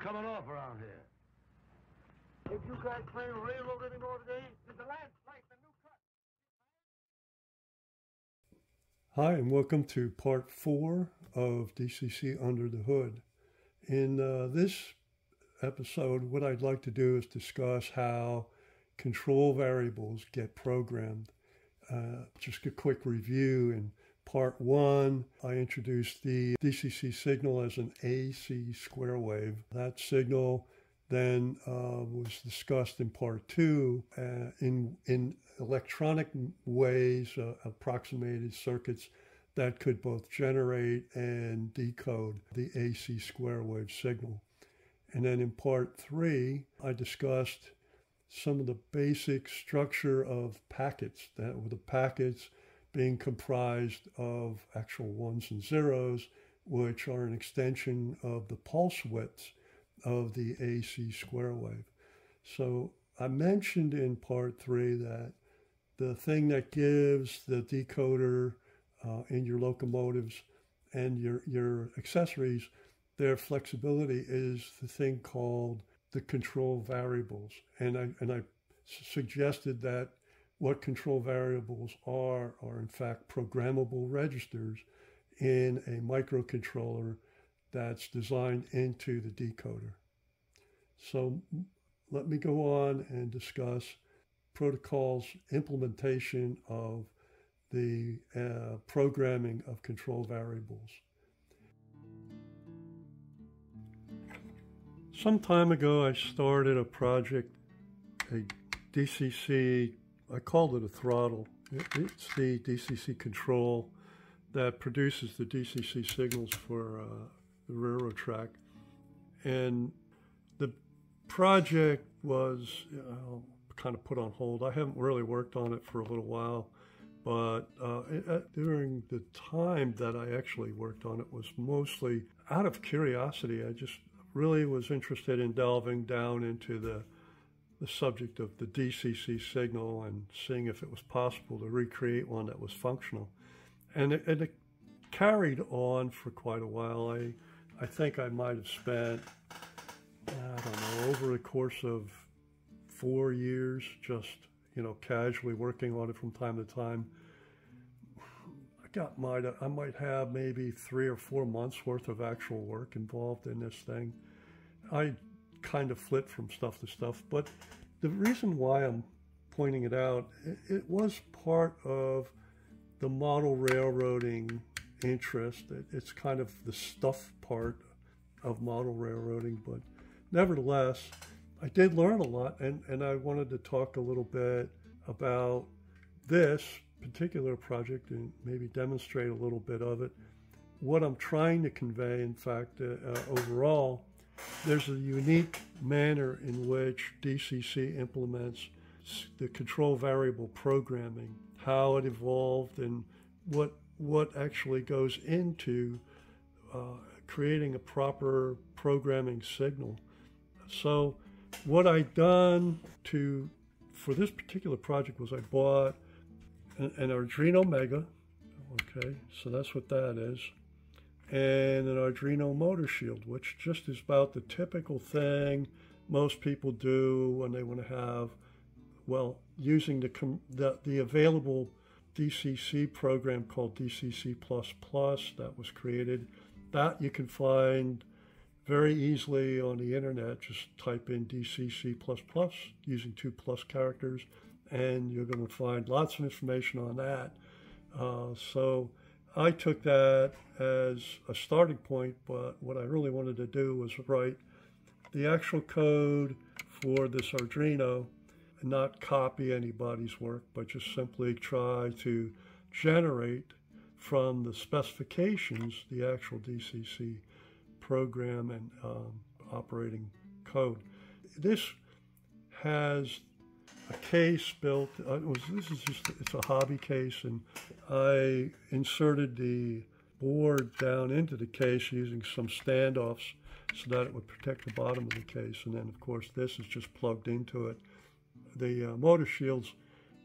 coming off around here. Did you guys play railroad anymore today? Did the lads like the new cut? Hi, and welcome to part 4 of DCC Under the Hood. In this episode, what I'd like to do is discuss how control variables get programmed. Just a quick review. In part 1, I introduced the DCC signal as an AC square wave. That signal then was discussed in part 2 in electronic ways, approximated circuits that could both generate and decode the AC square wave signal. And then in part 3, I discussed some of the basic structure of packets, that with the packets being comprised of actual ones and zeros, which are an extension of the pulse widths of the AC square wave. So I mentioned in part 3 that the thing that gives the decoder in your locomotives and your accessories their flexibility is the thing called the control variables. And I suggested that what control variables are in fact programmable registers in a microcontroller that's designed into the decoder. So let me go on and discuss protocols implementation of the programming of control variables. Some time ago, I started a project, a DCC, I called it a throttle. It's the DCC control that produces the DCC signals for the railroad track. And the project was kind of put on hold. I haven't really worked on it for a little while, but during the time that I actually worked on it was mostly out of curiosity. I just really was interested in delving down into the subject of the DCC signal and seeing if it was possible to recreate one that was functional. And it carried on for quite a while. I think I might have spent, I don't know, over the course of 4 years, just, casually working on it from time to time. I might have maybe 3 or 4 months worth of actual work involved in this thing. I kind of flit from stuff to stuff, but the reason why I'm pointing it out, it was part of the model railroading interest. It's kind of the stuff part of model railroading, but nevertheless, I did learn a lot, and I wanted to talk a little bit about this particular project and maybe demonstrate a little bit of it. What I'm trying to convey, in fact, overall, there's a unique manner in which DCC implements the control variable programming, how it evolved, and what actually goes into creating a proper programming signal. So what I've done for this particular project was I bought an Arduino Mega, okay, so that's what that is, and an Arduino motor shield, which just is about the typical thing most people do when they want to have, well, using the available DCC program called DCC++ that was created. That you can find very easily on the internet. Just type in DCC++ using 2+ characters, and you're going to find lots of information on that. So I took that as a starting point, but what I really wanted to do was write the actual code for this Arduino and not copy anybody's work, but just simply try to generate from the specifications the actual DCC program and operating code. This has a case built. It's a hobby case, and I inserted the board down into the case using some standoffs so that it would protect the bottom of the case. And then, of course, this is just plugged into it. The motor shields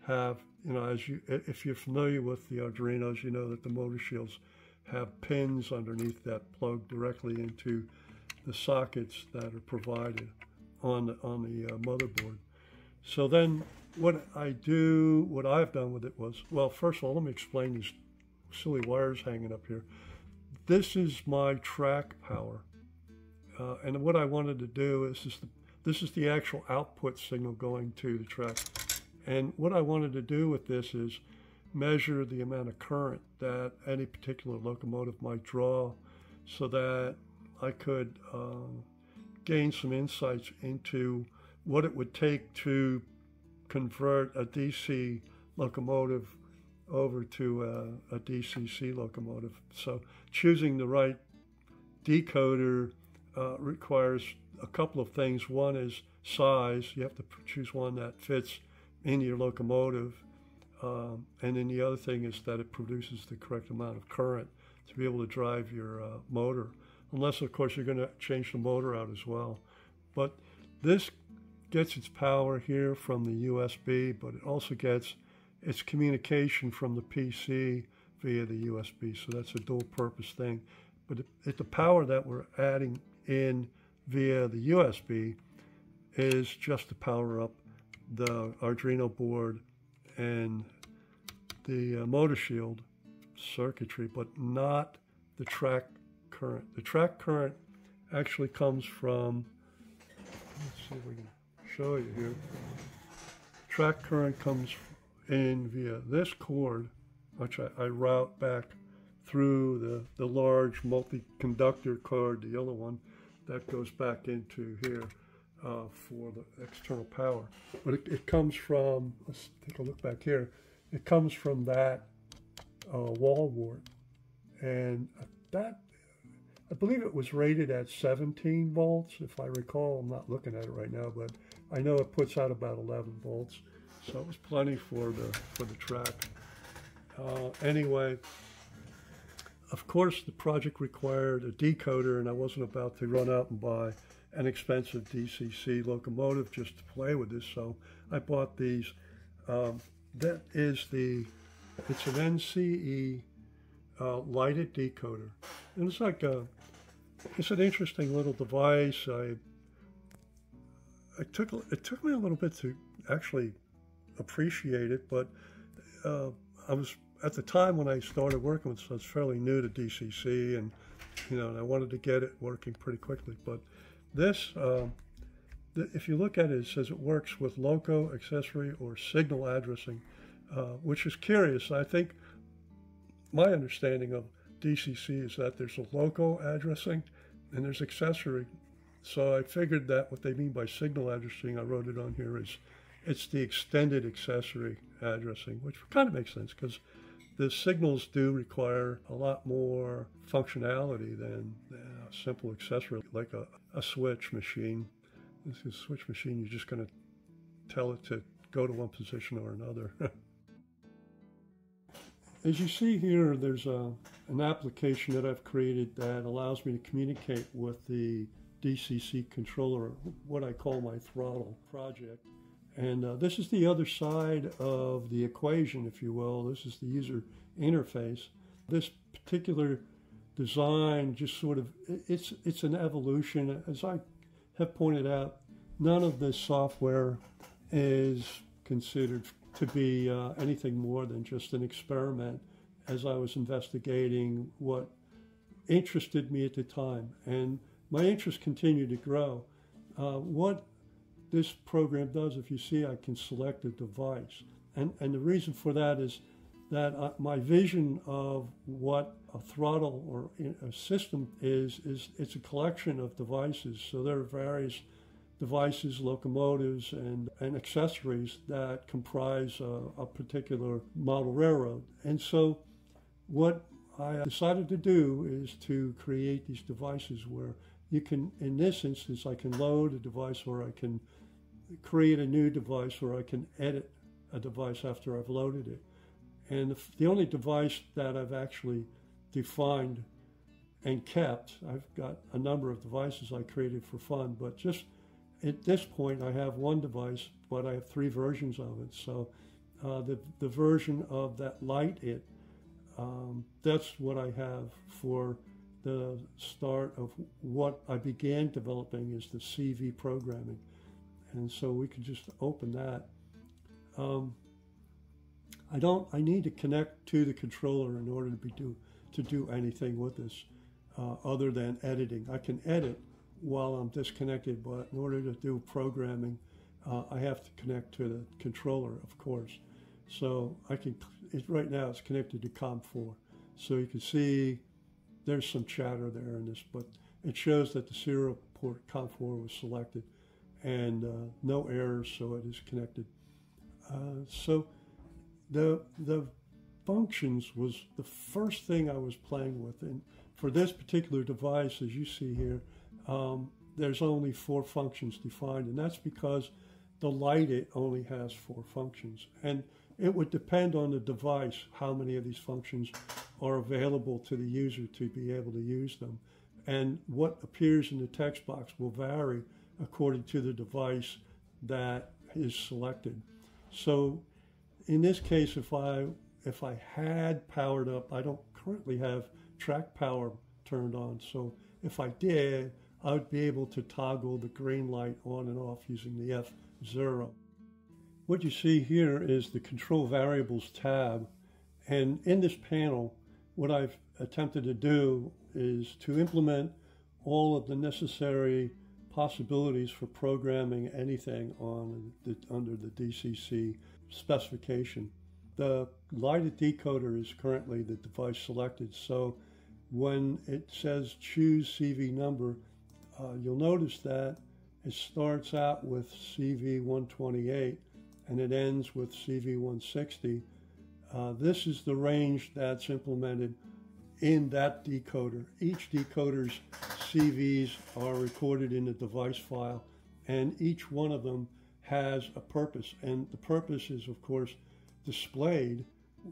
have, if you're familiar with the Arduinos, you know that the motor shields have pins underneath that plug directly into the sockets that are provided on the motherboard. So then what I've done with it was, well, first of all, let me explain these silly wires hanging up here. This is my track power. And what I wanted to do is, this is the actual output signal going to the track. And what I wanted to do with this is measure the amount of current that any particular locomotive might draw, so that I could gain some insights into what it would take to convert a DC locomotive over to a DCC locomotive. So choosing the right decoder requires a couple of things. One is size. You have to choose one that fits in your locomotive. And then the other thing is that it produces the correct amount of current to be able to drive your motor. Unless, of course, you're going to change the motor out as well. But this gets its power here from the USB, but it also gets its communication from the PC via the USB. So that's a dual purpose thing. But the power that we're adding in via the USB is just to power up the Arduino board and the motor shield circuitry, but not the track current. The track current actually comes from, let's see if we can show you here. Track current comes in via this cord, which I route back through the large multi-conductor cord, the yellow one, that goes back into here for the external power. But it comes from, let's take a look back here, it comes from that wall wart. And that, I believe it was rated at 17 volts, if I recall. I'm not looking at it right now, but I know it puts out about 11 volts. So it was plenty for the track. Anyway, of course, the project required a decoder, and I wasn't about to run out and buy an expensive DCC locomotive just to play with this. So I bought these. That is it's an NCE lighted decoder, and it's like it's an interesting little device. It took me a little bit to actually appreciate it, but I was, at the time when I started working with it, I was fairly new to DCC, and and I wanted to get it working pretty quickly. But this, if you look at it, it says it works with loco, accessory, or signal addressing, which is curious. I think my understanding of DCC is that there's a loco addressing and there's accessory. So I figured that what they mean by signal addressing, I wrote it on here, is it's the extended accessory addressing, which kind of makes sense because the signals do require a lot more functionality than a simple accessory like a switch machine. This is a switch machine, you're just going to tell it to go to one position or another. As you see here, there's an application that I've created that allows me to communicate with the DCC controller, what I call my Throttle project. And this is the other side of the equation, if you will. This is the user interface. This particular design just sort of, it's an evolution. As I have pointed out, none of this software is considered to be anything more than just an experiment as I was investigating what interested me at the time. And my interest continued to grow. What this program does, if you see, I can select a device. And the reason for that is that my vision of what a throttle or a system is it's a collection of devices. So there are various devices, locomotives, and accessories that comprise a particular model railroad. And so what I decided to do is to create these devices where you can, in this instance, I can load a device, or I can create a new device, or I can edit a device after I've loaded it. And the only device that I've actually defined and kept, I've got a number of devices I created for fun, but just at this point I have one device, but I have 3 versions of it. So the version of that light it, that's what I have for the start of what I began developing is the CV programming. And so we could just open that. I need to connect to the controller in order to do anything with this other than editing. I can edit while I'm disconnected, but in order to do programming, I have to connect to the controller, of course. So right now it's connected to COM4. So you can see there's some chatter there in this, but it shows that the serial port COM4 was selected and no errors, so it is connected. So the functions was the first thing I was playing with. And for this particular device, as you see here, there's only 4 functions defined, and that's because the Light-It only has 4 functions. And it would depend on the device how many of these functions are available to the user to be able to use them. And what appears in the text box will vary according to the device that is selected. So in this case, if I had powered up, I don't currently have track power turned on. So if I did, I would be able to toggle the green light on and off using the F0. What you see here is the Control Variables tab. And in this panel, what I've attempted to do is to implement all of the necessary possibilities for programming anything under the DCC specification. The Light-It decoder is currently the device selected, so when it says choose CV number, you'll notice that it starts out with CV128 and it ends with CV160. This is the range that's implemented in that decoder. Each decoder's CVs are recorded in the device file, and each one of them has a purpose. And the purpose is, of course, displayed,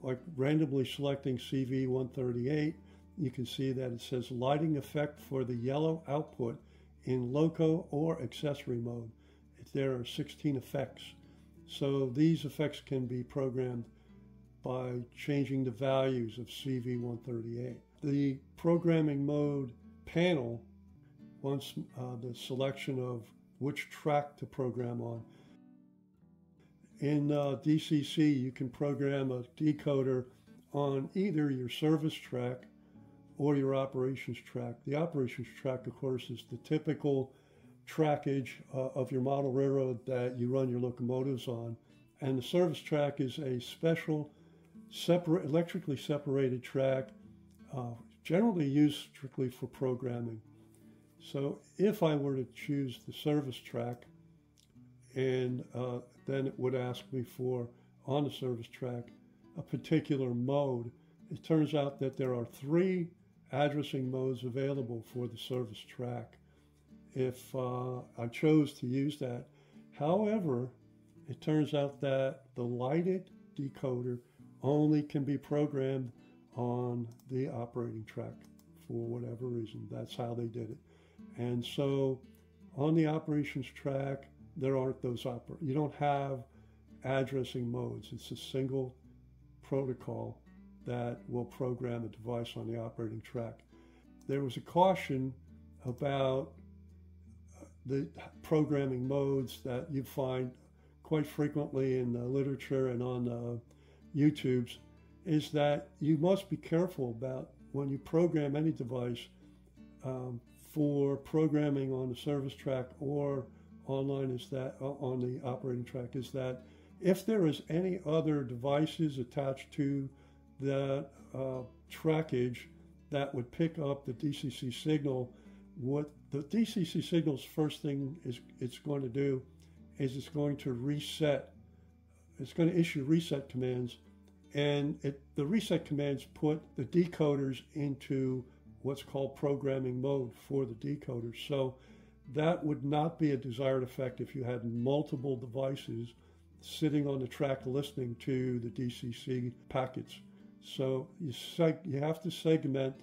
like randomly selecting CV138. You can see that it says lighting effect for the yellow output in loco or accessory mode. There are 16 effects. So these effects can be programmed by changing the values of CV138. The programming mode panel wants the selection of which track to program on. In DCC, you can program a decoder on either your service track or your operations track. The operations track, of course, is the typical trackage of your model railroad that you run your locomotives on. And the service track is a special electrically separated track, generally used strictly for programming. So if I were to choose the service track, and then it would ask me for, on the service track, a particular mode. It turns out that there are 3 addressing modes available for the service track if I chose to use that. However, it turns out that the Light-It decoder only can be programmed on the operating track for whatever reason. That's how they did it. And so on the operations track, there aren't those you don't have addressing modes. It's a single protocol that will program a device on the operating track. There was a caution about the programming modes that you find quite frequently in the literature and on YouTube's, is that you must be careful about when you program any device for programming on the service track or online, is that on the operating track, is that if there is any other devices attached to that trackage that would pick up the DCC signal, what the DCC signal's first thing is it's going to do is it's going to reset. It's going to issue reset commands, and the reset commands put the decoders into what's called programming mode for the decoders. So that would not be a desired effect if you had multiple devices sitting on the track listening to the DCC packets. So you have to segment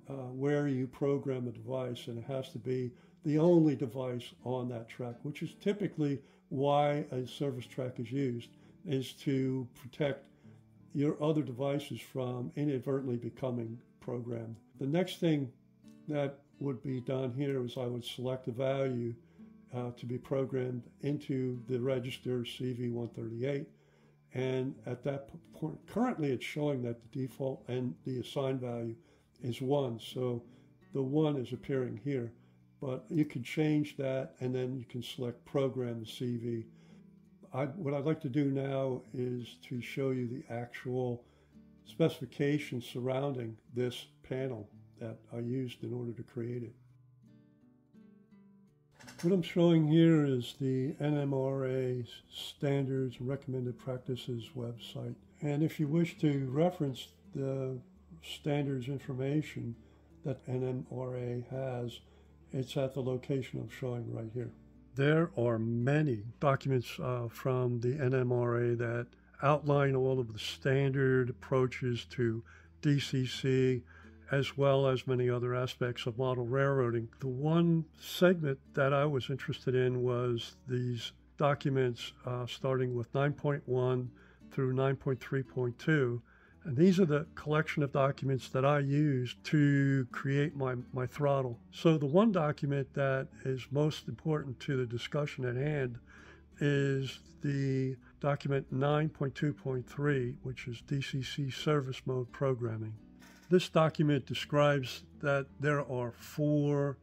where you program a device, and it has to be the only device on that track, which is typically why a service track is used, is to protect your other devices from inadvertently becoming programmed. The next thing that would be done here is I would select a value to be programmed into the register CV138. And at that point, currently it's showing that the default and the assigned value is 1. So the 1 is appearing here. But you can change that, and then you can select Program the CV. What I'd like to do now is to show you the actual specifications surrounding this panel that I used in order to create it. What I'm showing here is the NMRA Standards and Recommended Practices website. And if you wish to reference the standards information that NMRA has, it's at the location I'm showing right here. There are many documents from the NMRA that outline all of the standard approaches to DCC, as well as many other aspects of model railroading. The one segment that I was interested in was these documents starting with 9.1 through 9.3.2. And these are the collection of documents that I used to create my throttle. So the one document that is most important to the discussion at hand is the document 9.2.3, which is DCC service mode programming. This document describes that there are 4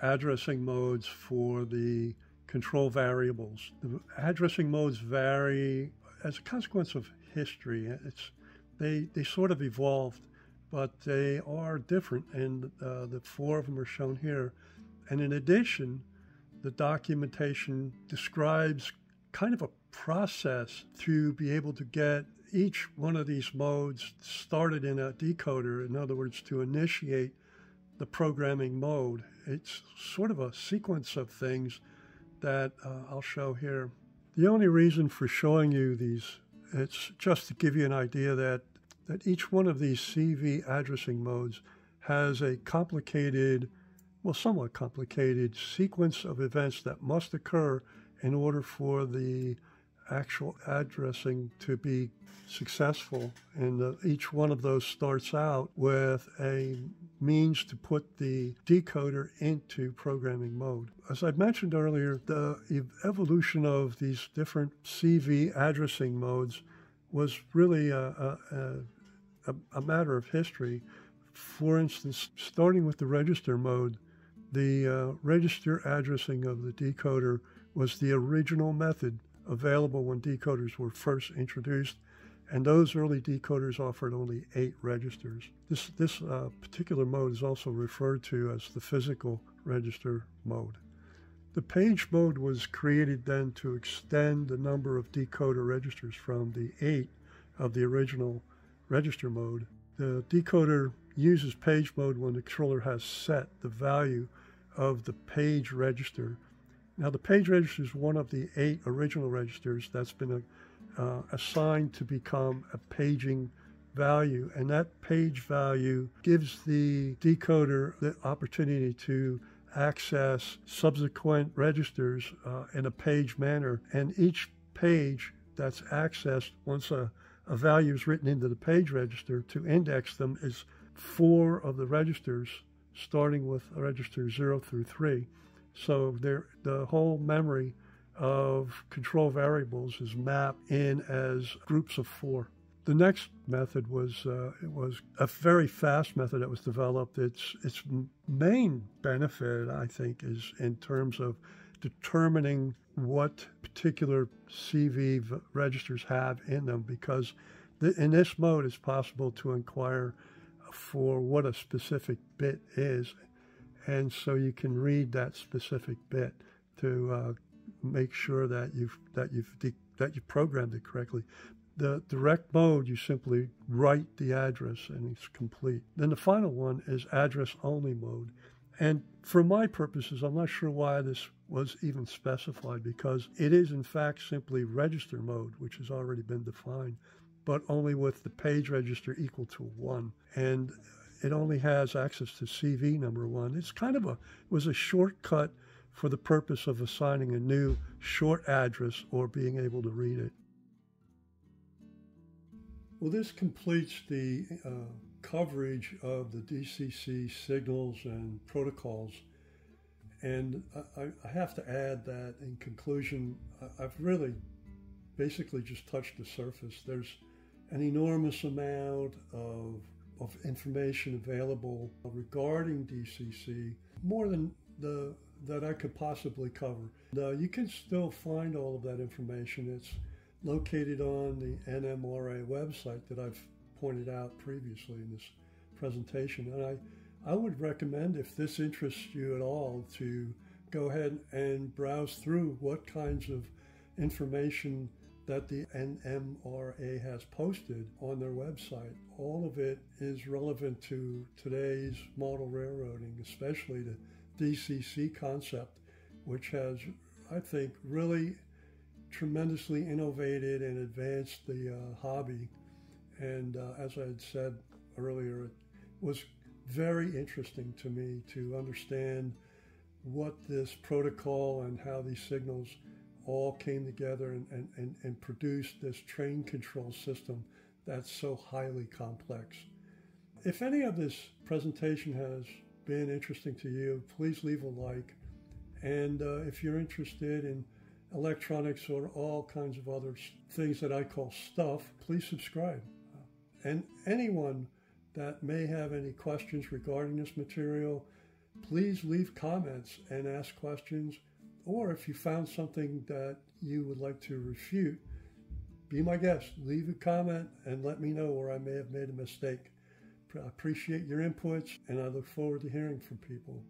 addressing modes for the control variables. The addressing modes vary as a consequence of history. They sort of evolved, but they are different, and the 4 of them are shown here. And in addition, the documentation describes kind of a process to be able to get each one of these modes started in a decoder, in other words, to initiate the programming mode. It's sort of a sequence of things that I'll show here. The only reason for showing you these, it's just to give you an idea that each one of these CV addressing modes has a complicated, well, somewhat complicated sequence of events that must occur in order for the actual addressing to be successful. And each one of those starts out with a means to put the decoder into programming mode. As I mentioned earlier, the evolution of these different CV addressing modes was really a matter of history. For instance, starting with the register mode, the register addressing of the decoder was the original method available when decoders were first introduced, and those early decoders offered only 8 registers. This particular mode is also referred to as the physical register mode. The page mode was created then to extend the number of decoder registers from the 8 of the original register mode. The decoder uses page mode when the controller has set the value of the page register. Now, the page register is one of the 8 original registers that's been assigned to become a paging value, and that page value gives the decoder the opportunity to access subsequent registers in a page manner. And each page that's accessed, once a value is written into the page register, to index them is 4 of the registers, starting with register 0 through 3. So the whole memory of control variables is mapped in as groups of 4. The next method was a very fast method that was developed. Its main benefit, I think, is in terms of determining what particular CV registers have in them, because in this mode it's possible to inquire for what a specific bit is, and so you can read that specific bit to make sure that you've programmed it correctly. The direct mode, you simply write the address and it's complete. Then the final one is address-only mode. And for my purposes, I'm not sure why this was even specified, because it is in fact simply register mode, which has already been defined, but only with the page register equal to 1. And it only has access to CV number 1. It's kind of was a shortcut for the purpose of assigning a new short address or being able to read it. Well, this completes the coverage of the DCC signals and protocols. And I have to add that in conclusion, I've really basically just touched the surface. There's an enormous amount of information available regarding DCC, more than that I could possibly cover. You can still find all of that information. It's located on the NMRA website that I've pointed out previously in this presentation. And I would recommend, if this interests you at all, to go ahead and browse through what kinds of information that the NMRA has posted on their website. All of it is relevant to today's model railroading, especially the DCC concept, which has, I think, really tremendously innovated and advanced the hobby. And as I had said earlier, it was very interesting to me to understand what this protocol and how these signals all came together and produced this train control system that's so highly complex. If any of this presentation has been interesting to you, please leave a like. And if you're interested in electronics or all kinds of other things that I call stuff, please subscribe. And anyone that may have any questions regarding this material, please leave comments and ask questions. Or if you found something that you would like to refute, be my guest. Leave a comment and let me know where I may have made a mistake. I appreciate your inputs, and I look forward to hearing from people.